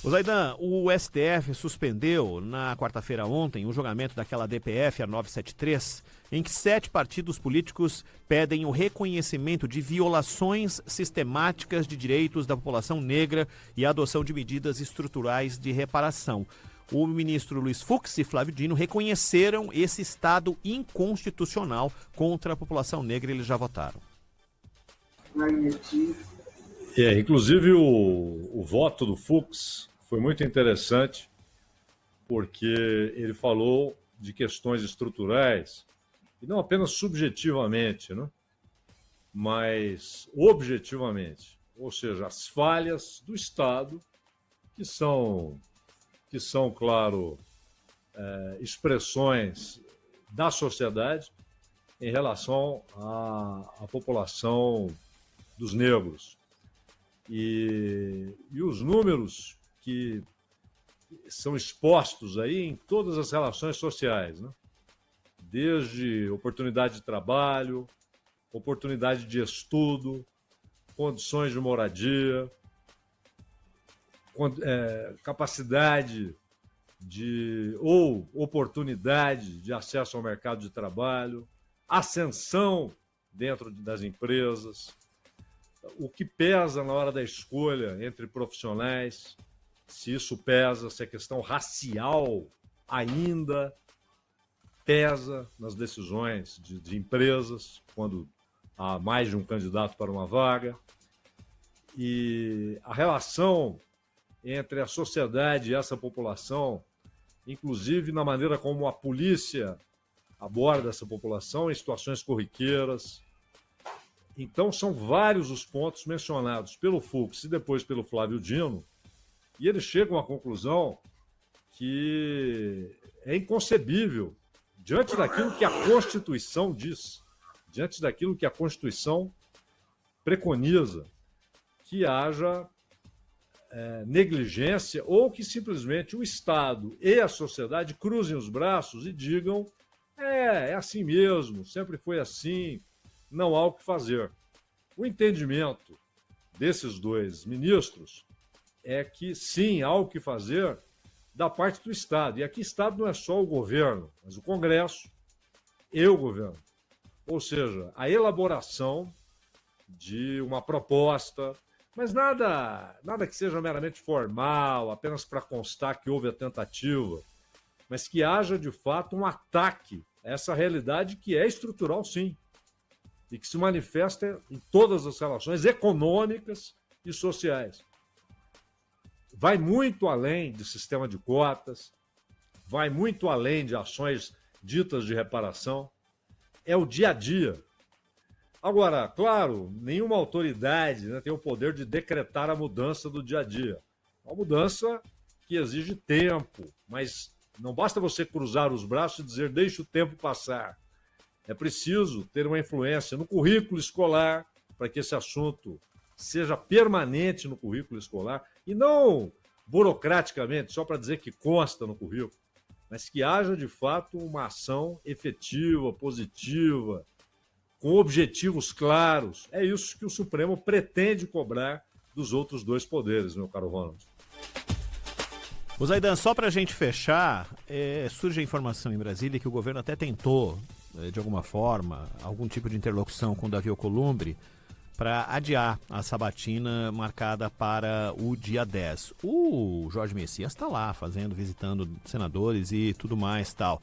O Zaidan, o STF suspendeu na quarta-feira ontem o julgamento daquela DPF, a 973, em que 7 partidos políticos pedem o reconhecimento de violações sistemáticas de direitos da população negra e a adoção de medidas estruturais de reparação. O ministro Luiz Fux e Flávio Dino reconheceram esse estado inconstitucional contra a população negra e eles já votaram. Inclusive o voto do Fux foi muito interessante, porque ele falou de questões estruturais, e não apenas subjetivamente, né? Mas objetivamente. Ou seja, as falhas do Estado, que são claro, expressões da sociedade em relação à população dos negros. E os números que são expostos aí em todas as relações sociais, né? Desde oportunidade de trabalho, oportunidade de estudo, condições de moradia, capacidade ou oportunidade de acesso ao mercado de trabalho, ascensão dentro das empresas, o que pesa na hora da escolha entre profissionais, se isso pesa, se a questão racial ainda pesa nas decisões de empresas, quando há mais de um candidato para uma vaga, e a relação entre a sociedade e essa população, inclusive na maneira como a polícia aborda essa população em situações corriqueiras. Então, são vários os pontos mencionados pelo Fux e depois pelo Flávio Dino, e eles chegam à conclusão que é inconcebível, diante daquilo que a Constituição diz, diante daquilo que a Constituição preconiza, que haja negligência ou que simplesmente o Estado e a sociedade cruzem os braços e digam é assim mesmo, sempre foi assim, não há o que fazer. O entendimento desses dois ministros é que sim, há o que fazer da parte do Estado. E aqui Estado não é só o governo, mas o Congresso e o governo. Ou seja, a elaboração de uma proposta, mas nada que seja meramente formal, apenas para constar que houve a tentativa, mas que haja de fato um ataque a essa realidade que é estrutural, sim, e que se manifesta em todas as relações econômicas e sociais. Vai muito além de sistema de cotas, vai muito além de ações ditas de reparação, é o dia a dia. Agora, claro, nenhuma autoridade, né, tem o poder de decretar a mudança do dia a dia. Uma mudança que exige tempo, mas não basta você cruzar os braços e dizer deixa o tempo passar. É preciso ter uma influência no currículo escolar para que esse assunto seja permanente no currículo escolar e não burocraticamente, só para dizer que consta no currículo, mas que haja de fato uma ação efetiva, positiva, com objetivos claros. É isso que o Supremo pretende cobrar dos outros dois poderes, meu caro Ronald. O Zaidan, só para a gente fechar, surge a informação em Brasília que o governo até tentou, de alguma forma, algum tipo de interlocução com o Davi Alcolumbre para adiar a sabatina marcada para o dia 10. O Jorge Messias está lá, visitando senadores e tudo mais tal.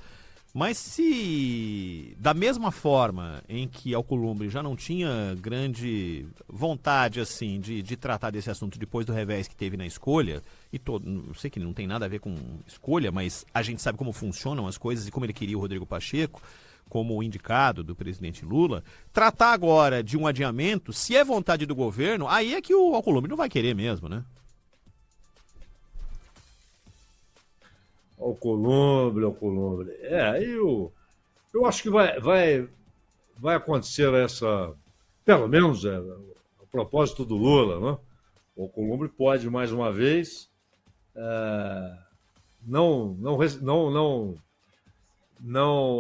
Mas se, da mesma forma em que Alcolumbre já não tinha grande vontade assim de tratar desse assunto depois do revés que teve na escolha, eu sei que não tem nada a ver com escolha, mas a gente sabe como funcionam as coisas e como ele queria o Rodrigo Pacheco, como indicado do presidente Lula, tratar agora de um adiamento, se é vontade do governo, aí é que o Alcolumbre não vai querer mesmo, né? Alcolumbre. Eu acho que vai acontecer essa, pelo menos a propósito do Lula, né? O Alcolumbre pode, mais uma vez, não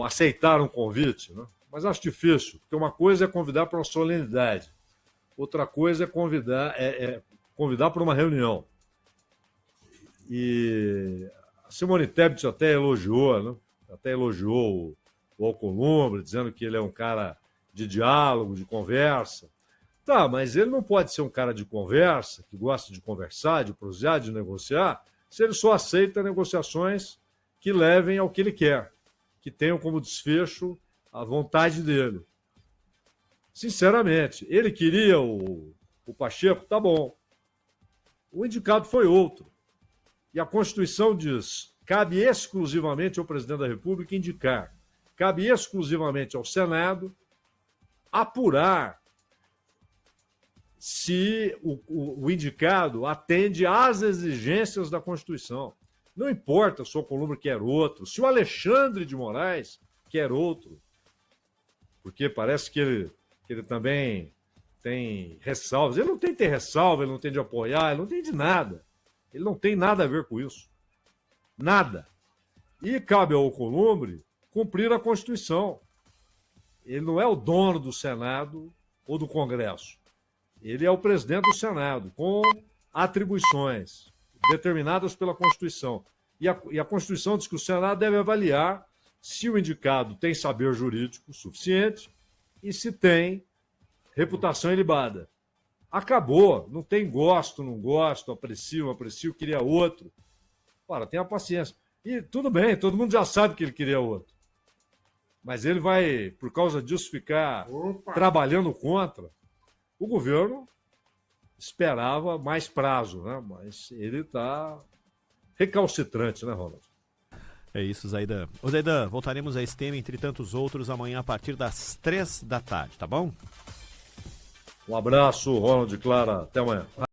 aceitar um convite, né? Mas acho difícil, porque uma coisa é convidar para uma solenidade, outra coisa é convidar para uma reunião. E a Simone Tebet até elogiou, né? Até elogiou o Alcolumbre, dizendo que ele é um cara de diálogo, de conversa. Tá, mas ele não pode ser um cara de conversa, que gosta de conversar, de prosear, de negociar, se ele só aceita negociações que levem ao que ele quer, que tenham como desfecho a vontade dele. Sinceramente, ele queria o Pacheco, tá bom. O indicado foi outro. E a Constituição diz, cabe exclusivamente ao presidente da República indicar, cabe exclusivamente ao Senado apurar se o indicado atende às exigências da Constituição. Não importa se o Alcolumbre quer outro, se o Alexandre de Moraes quer outro, porque parece que ele também tem ressalvas. Ele não tem de ter ressalva, ele não tem de apoiar, ele não tem de nada. Ele não tem nada a ver com isso. Nada. E cabe ao Alcolumbre cumprir a Constituição. Ele não é o dono do Senado ou do Congresso. Ele é o presidente do Senado, com atribuições determinadas pela Constituição. E a Constituição diz que o Senado deve avaliar se o indicado tem saber jurídico suficiente e se tem reputação ilibada. Acabou. Não tem gosto, não gosto, aprecio, queria outro. Ora, tenha paciência. E tudo bem, todo mundo já sabe que ele queria outro. Mas ele vai, por causa disso, ficar trabalhando contra. O governo esperava mais prazo, né? Mas ele está recalcitrante, né, Ronald? É isso, Zaidan. Ô, Zaidan, voltaremos a esse tema, entre tantos outros, amanhã a partir das 3 da tarde, tá bom? Um abraço, Ronald e Clara. Até amanhã.